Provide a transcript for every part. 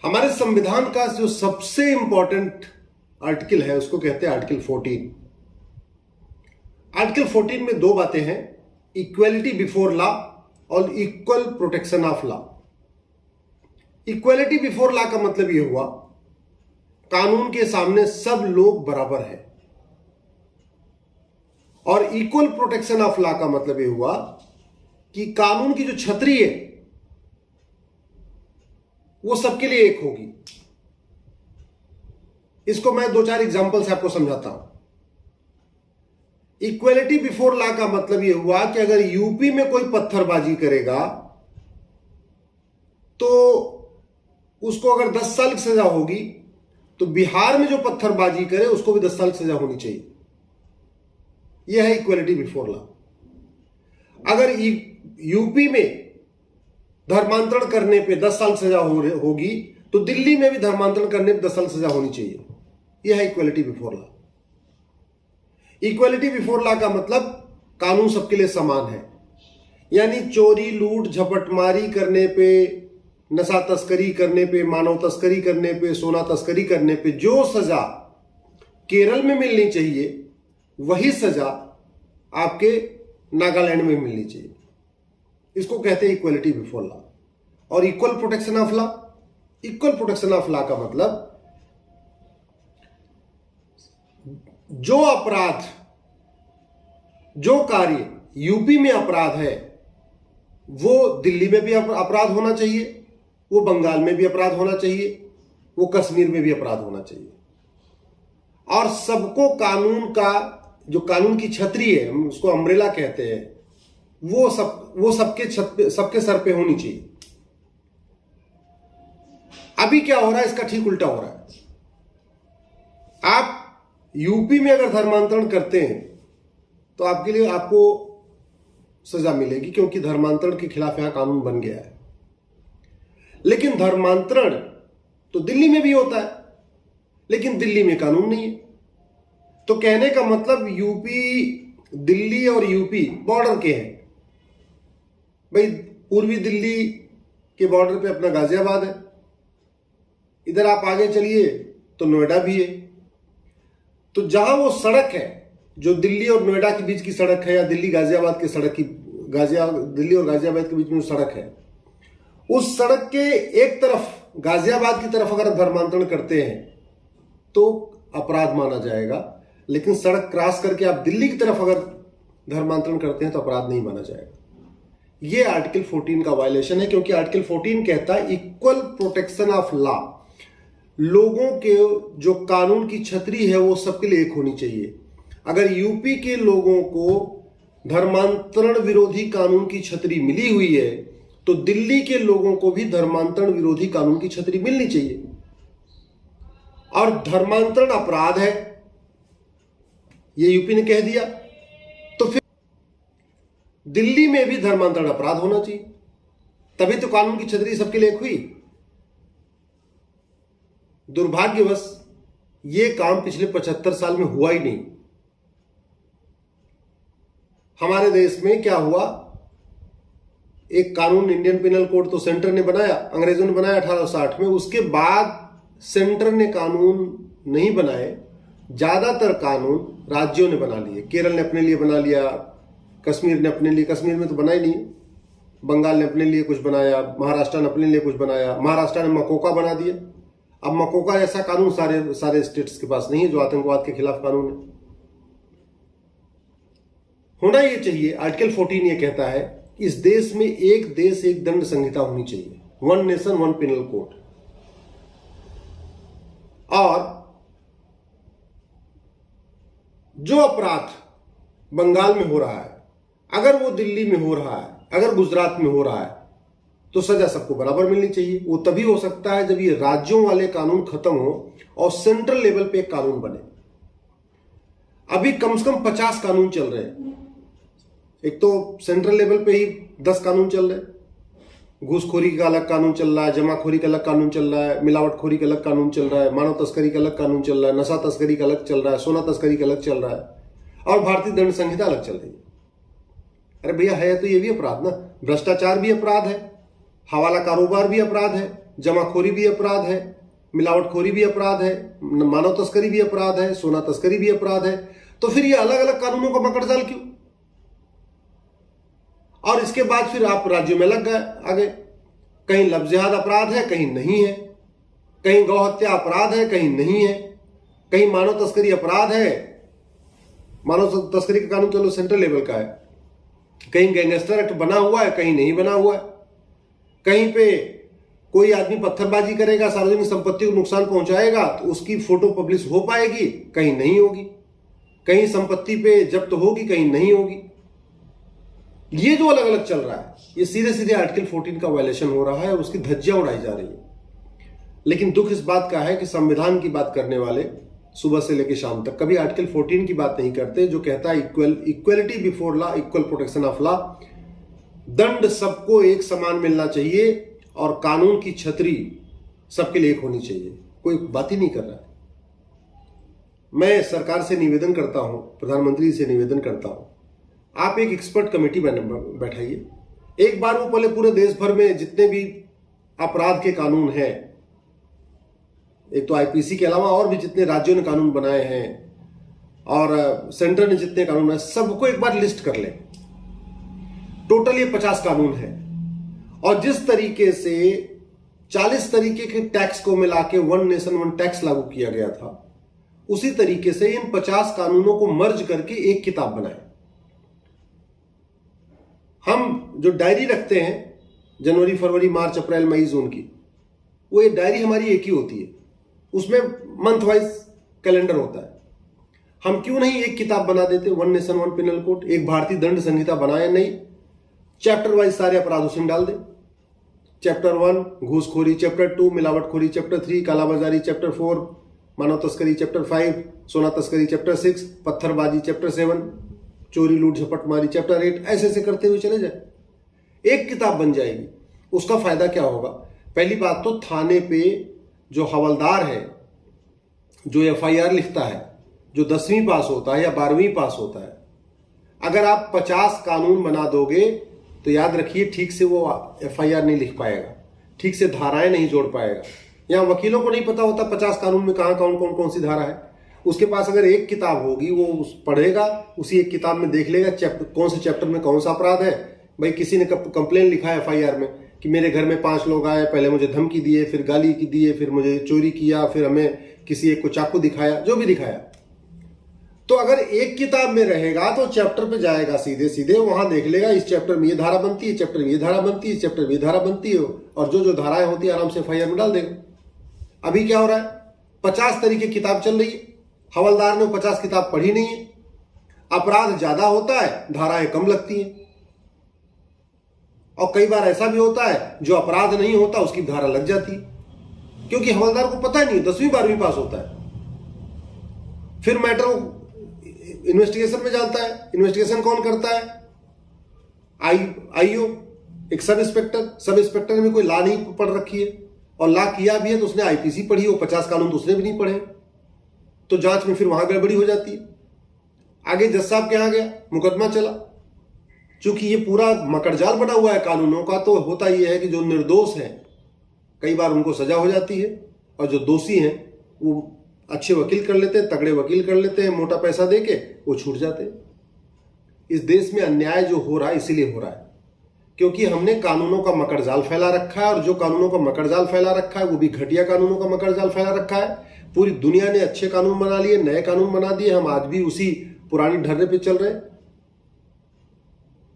हमारे संविधान का जो सबसे इंपॉर्टेंट आर्टिकल है उसको कहते हैं आर्टिकल 14। आर्टिकल 14 में दो बातें हैं, इक्वलिटी बिफोर लॉ और equal protection of law. Equality before law का मतलब यह हुआ कानून के सामने सब लोग बराबर हैं, और इक्वल प्रोटेक्शन ऑफ लॉ का मतलब यह हुआ कि कानून की जो छतरी है वो सबके लिए एक होगी। इसको मैं दो चार एग्जांपल से आपको समझाता हूं। इक्वलिटी बिफोर लॉ का मतलब यह हुआ कि अगर यूपी में कोई पत्थरबाजी करेगा तो उसको अगर 10 साल की सजा होगी, तो बिहार में जो पत्थरबाजी करे उसको भी 10 साल की सजा होनी चाहिए। यह है इक्वलिटी बिफोर लॉ। अगर यूपी में धर्मांतरण करने पे 10 साल सजा होगी, तो दिल्ली में भी धर्मांतरण करने पे 10 साल सजा होनी चाहिए। यह है equality before law. Equality before law का मतलब कानून सबके लिए समान है, यानी चोरी, लूट, झपटमारी करने पे, नशा तस्करी करने पे, मानव तस्करी करने पे, सोना तस्करी करने पे जो सजा केरल में मिलनी चाहिए वही सजा आपके नागालैंड में मिलनी चाहिए। इसको कहते हैं इक्वलिटी बिफोर लॉ। और equal protection of law, equal protection of law का मतलब जो अपराध, जो कार्य यूपी में अपराध है वो दिल्ली में भी अपराध होना चाहिए, वो बंगाल में भी अपराध होना चाहिए, वो कश्मीर में भी अपराध होना चाहिए। और सबको कानून का जो कानून की छतरी है, हम उसको अम्ब्रेला कहते हैं, वो सबके सर पे होनी चाहिए। अभी क्या हो रहा है, इसका ठीक उल्टा हो रहा है। आप यूपी में अगर धर्मांतरण करते हैं तो आपको सजा मिलेगी, क्योंकि धर्मांतरण के खिलाफ यहां कानून बन गया है। लेकिन धर्मांतरण तो दिल्ली में भी होता है, लेकिन दिल्ली में कानून नहीं है। तो कहने का मतलब यूपी, दिल्ली और यूपी बॉर्डर के हैं भाई। पूर्वी दिल्ली के बॉर्डर पे अपना गाजियाबाद है, इधर आप आगे चलिए तो नोएडा भी है। तो जहां वो सड़क है जो दिल्ली और नोएडा के बीच की सड़क है, या दिल्ली गाजियाबाद की सड़क की, दिल्ली और गाजियाबाद के बीच में सड़क है, उस सड़क के एक तरफ गाजियाबाद की तरफ अगर धर्मांतरण करते हैं तो अपराध माना जाएगा, लेकिन सड़क क्रॉस करके आप दिल्ली की तरफ अगर धर्मांतरण करते हैं तो अपराध नहीं माना जाएगा। यह आर्टिकल 14 का वायलेशन है, क्योंकि आर्टिकल 14 कहता है इक्वल प्रोटेक्शन ऑफ लॉ। लोगों के जो कानून की छतरी है वो सबके लिए एक होनी चाहिए। अगर यूपी के लोगों को धर्मांतरण विरोधी कानून की छतरी मिली हुई है तो दिल्ली के लोगों को भी धर्मांतरण विरोधी कानून की छतरी मिलनी चाहिए। और धर्मांतरण अपराध है, ये यूपी ने कह दिया, तो फिर दिल्ली में भी धर्मांतरण अपराध होना चाहिए, तभी तो कानून की छतरी सबके लिए एक हुई। दुर्भाग्यवश ये काम पिछले 75 साल में हुआ ही नहीं। हमारे देश में क्या हुआ, एक कानून इंडियन पिनल कोड तो सेंटर ने बनाया, अंग्रेजों ने बनाया 1860 में। उसके बाद सेंटर ने कानून नहीं बनाए, ज्यादातर कानून राज्यों ने बना लिए। केरल ने अपने लिए बना लिया, कश्मीर ने अपने लिए, कश्मीर में तो बना ही नहीं, बंगाल ने अपने लिए कुछ बनाया, महाराष्ट्र ने अपने लिए कुछ बनाया, महाराष्ट्र ने मकोका बना दिया। अब मकोका जैसा कानून सारे स्टेट्स के पास नहीं है जो आतंकवाद के खिलाफ कानून है। होना यह चाहिए, आर्टिकल 14 यह कहता है इस देश में एक देश एक दंड संहिता होनी चाहिए, one nation one penal code. और जो अपराध बंगाल में हो रहा है, अगर वो दिल्ली में हो रहा है, अगर गुजरात में हो रहा है, तो सजा सबको बराबर मिलनी चाहिए। वो तभी हो सकता है जब ये राज्यों वाले कानून खत्म हो और सेंट्रल लेवल पे एक कानून बने। अभी कम से कम 50 कानून चल रहे हैं। एक तो सेंट्रल लेवल पे ही 10 कानून चल रहे हैं। घूसखोरी का अलग कानून चल रहा है, जमाखोरी का अलग कानून चल रहा है, मिलावटखोरी का अलग कानून चल रहा है, मानव तस्करी का अलग कानून चल रहा है, नशा तस्करी का अलग चल रहा है, सोना तस्करी का अलग चल रहा है, और भारतीय दंड संहिता अलग चल रही है। अरे भैया, है तो ये भी अपराध ना, भ्रष्टाचार भी अपराध है, हवाला कारोबार भी अपराध है, जमाखोरी भी अपराध है, मिलावटखोरी भी अपराध है, मानव तस्करी भी अपराध है, सोना तस्करी भी अपराध है। तो फिर ये अलग अलग कानूनों का मकड़जाल क्यों? और इसके बाद फिर आप राज्यों में लग गए आगे, कहीं लफ्ज़ जिहाद अपराध है, कहीं नहीं है, कहीं गौ हत्या अपराध है, कहीं नहीं है, कहीं मानव तस्करी अपराध है। मानव तस्करी का कानून चलो सेंट्रल लेवल का है, कहीं गैंगस्टर एक्ट बना हुआ है, कहीं नहीं बना हुआ है। कहीं पे कोई आदमी पत्थरबाजी करेगा, सार्वजनिक संपत्ति को नुकसान पहुंचाएगा तो उसकी फोटो पब्लिश हो पाएगी, कहीं नहीं होगी। कहीं संपत्ति पे जब्त होगी, कहीं नहीं होगी। ये जो अलग अलग चल रहा है, ये सीधे सीधे आर्टिकल 14 का वायलेशन हो रहा है और उसकी धज्जियां उड़ाई जा रही है। लेकिन दुख इस बात का है कि संविधान की बात करने वाले सुबह से लेकर शाम तक कभी आर्टिकल 14 की बात नहीं करते, जो कहता है equality before law, equal protection of law. दंड सबको एक समान मिलना चाहिए और कानून की छतरी सबके लिए एक होनी चाहिए। कोई बात ही नहीं कर रहा है। मैं सरकार से निवेदन करता हूं, प्रधानमंत्री से निवेदन करता हूं, आप एक एक्सपर्ट कमेटी बैठाइए। एक बार वो पहले पूरे देश भर में जितने भी अपराध के कानून हैं, एक तो आईपीसी के अलावा और भी जितने राज्यों ने कानून बनाए हैं और सेंटर ने जितने कानून बनाए, सबको एक बार लिस्ट कर ले। टोटल ये 50 कानून है और जिस तरीके से 40 तरीके के टैक्स को मिला के वन नेशन वन टैक्स लागू किया गया था, उसी तरीके से इन 50 कानूनों को मर्ज करके एक किताब बनाए। हम जो डायरी रखते हैं जनवरी, फरवरी, मार्च, अप्रैल, मई, जून की, वो ये डायरी हमारी एक ही होती है, उसमें मंथ वाइज कैलेंडर होता है। हम क्यों नहीं एक किताब बना देते, one nation one penal code, एक भारतीय दंड संहिता बनाए नहीं, चैप्टर वाइज सारे अपराध उसमें डाल दे। चैप्टर 1 घूसखोरी, चैप्टर 2 मिलावटखोरी, चैप्टर 3 कालाबाजारी, चैप्टर 4 मानव तस्करी, चैप्टर 5 सोना तस्करी, चैप्टर 6 पत्थरबाजी, चैप्टर 7 चोरी लूट झपटमारी, चैप्टर 8 ऐसे ऐसे करते हुए चले जाए। एक किताब बन जाएगी। उसका फायदा क्या होगा? पहली बात तो थाने पे जो हवलदार है, जो एफआईआर लिखता है, जो 10वीं पास होता है या 12वीं पास होता है, अगर आप 50 कानून बना दोगे तो याद रखिए ठीक से वो एफआईआर नहीं लिख पाएगा, ठीक से धाराएं नहीं जोड़ पाएगा। यहां वकीलों को नहीं पता होता 50 कानून में कहां कौन सी धारा है। उसके पास अगर एक किताब होगी, वो पढ़ेगा, उसी एक किताब में देख लेगा कौन से चैप्टर में कौन सा अपराध है। भाई किसी ने कंप्लेन लिखा है एफआईआर में कि मेरे घर में 5 लोग आए, पहले मुझे धमकी दिए, फिर गाली दिए, फिर मुझे चोरी किया, फिर हमें किसी एक को चाकू दिखाया, जो भी दिखाया। तो अगर एक किताब में रहेगा तो चैप्टर पे जाएगा, सीधे सीधे वहां देख लेगा इस चैप्टर में ये धारा बनती है, चैप्टर में ये धारा बनती है, चैप्टर में ये धारा बनती है, और जो जो धाराएं होती है आराम से एफआईआर में डाल देगा। अभी क्या हो रहा है, 50 तरीके किताब चल रही है, हवलदार ने 50 किताब पढ़ी नहीं है, अपराध ज्यादा होता है, धाराएं कम लगती हैं। और कई बार ऐसा भी होता है जो अपराध नहीं होता उसकी धारा लग जाती है, क्योंकि हवलदार को पता नहीं, 10वीं 12वीं पास होता है। फिर मैटर इन्वेस्टिगेशन में जाता है। इन्वेस्टिगेशन कौन करता है? आईओ, एक सब इंस्पेक्टर ने भी कोई लॉ नहीं पढ़ रखी है, और लॉ किया भी है तो उसने आईपीसी पढ़ी हो, 50 कानून तो उसने भी नहीं पढ़े, तो जांच में फिर वहां गड़बड़ी हो जाती है। आगे जज साहब के यहां गया, मुकदमा चला। चूंकि ये पूरा मकड़जाल बना हुआ है कानूनों का, तो होता यह है कि जो निर्दोष हैं कई बार उनको सजा हो जाती है, और जो दोषी हैं वो अच्छे वकील कर लेते हैं, तगड़े वकील कर लेते हैं, मोटा पैसा देके वो छूट जाते हैं। इस देश में अन्याय जो हो रहा है इसीलिए हो रहा है क्योंकि हमने कानूनों का मकड़जाल फैला रखा है, और जो कानूनों का मकड़जाल फैला रखा है वो भी घटिया कानूनों का मकड़जाल फैला रखा है। पूरी दुनिया ने अच्छे कानून बना लिए, नए कानून बना दिए, हम आज भी उसी पुरानी ढर्रे पे चल रहे हैं।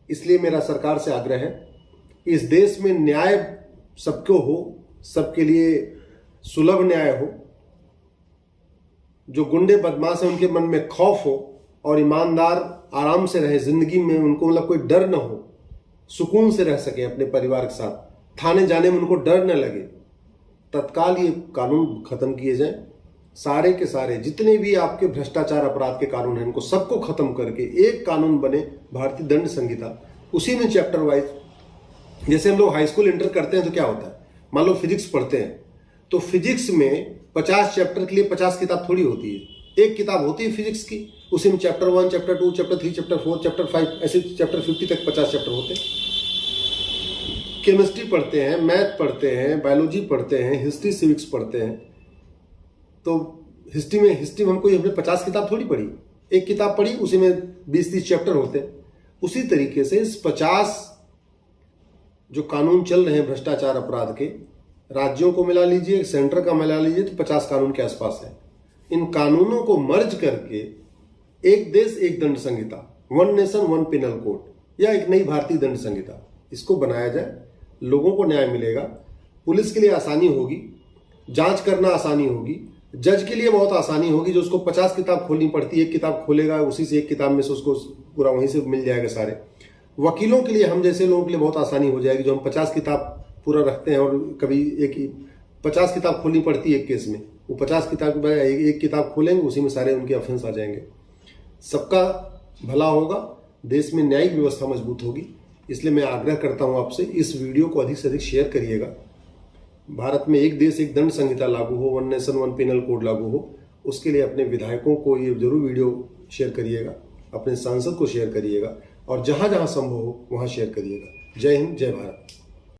इसलिए मेरा सरकार से आग्रह है, इस देश में न्याय सबको हो, सबके लिए सुलभ न्याय हो, जो गुंडे बदमाश है उनके मन में खौफ हो, और ईमानदार आराम से रहे जिंदगी में, उनको मतलब कोई डर न हो, सुकून से रह सके अपने परिवार के साथ, थाने जाने में उनको डर न लगे। तत्काल ये कानून खत्म किए जाएं। सारे के सारे जितने भी आपके भ्रष्टाचार अपराध के कानून हैं, इनको सबको खत्म करके एक कानून बने, भारतीय दंड संहिता। उसी में चैप्टर वाइज, जैसे हम लोग हाई स्कूल इंटर करते हैं तो क्या होता है, मान लो फिजिक्स पढ़ते हैं, तो फिजिक्स में 50 चैप्टर के लिए 50 किताब थोड़ी होती है, एक किताब होती है फिजिक्स की, उसी में chapter 1, chapter 2, chapter 3, chapter 4, chapter 5, ऐसे चैप्टर 50 तक 50 चैप्टर होते हैं। केमिस्ट्री पढ़ते हैं, मैथ पढ़ते हैं, बायोलॉजी पढ़ते हैं, हिस्ट्री सिविक्स पढ़ते हैं, तो हिस्ट्री में हमको हमने 50 किताब थोड़ी पढ़ी, एक किताब पढ़ी उसी में 20-30 चैप्टर होते हैं। उसी तरीके से इस 50 जो कानून चल रहे हैं भ्रष्टाचार अपराध के, राज्यों को मिला लीजिए, सेंटर का मिला लीजिए, तो 50 कानून के आसपास है। इन कानूनों को मर्ज करके एक देश एक दंड संहिता, one nation one penal code, या एक नई भारतीय दंड संहिता, इसको बनाया जाए, लोगों को न्याय मिलेगा, पुलिस के लिए आसानी होगी, जांच करना आसानी होगी, जज के लिए बहुत आसानी होगी, जो उसको 50 किताब खोलनी पड़ती है, एक किताब खोलेगा, उसी से एक किताब में से उसको पूरा वहीं से मिल जाएगा सारे। वकीलों के लिए, हम जैसे लोगों के लिए बहुत आसानी हो जाएगी, जो हम 50 किताब पूरा रखते हैं और कभी 50 किताब खोलनी पड़ती है एक केस में, वो 50 किताब के बजाय एक किताब खोलेंगे, उसी में सारे उनके ऑफेंस आ जाएंगे। सबका भला होगा, देश में न्यायिक व्यवस्था मजबूत होगी। इसलिए मैं आग्रह करता हूं आपसे, इस वीडियो को अधिक से अधिक शेयर करिएगा। भारत में एक देश एक दंड संहिता लागू हो, one nation one penal code लागू हो, उसके लिए अपने विधायकों को ये जरूर वीडियो शेयर करिएगा, अपने सांसद को शेयर करिएगा, और जहां जहां संभव हो वहां शेयर करिएगा। जय हिंद, जय भारत।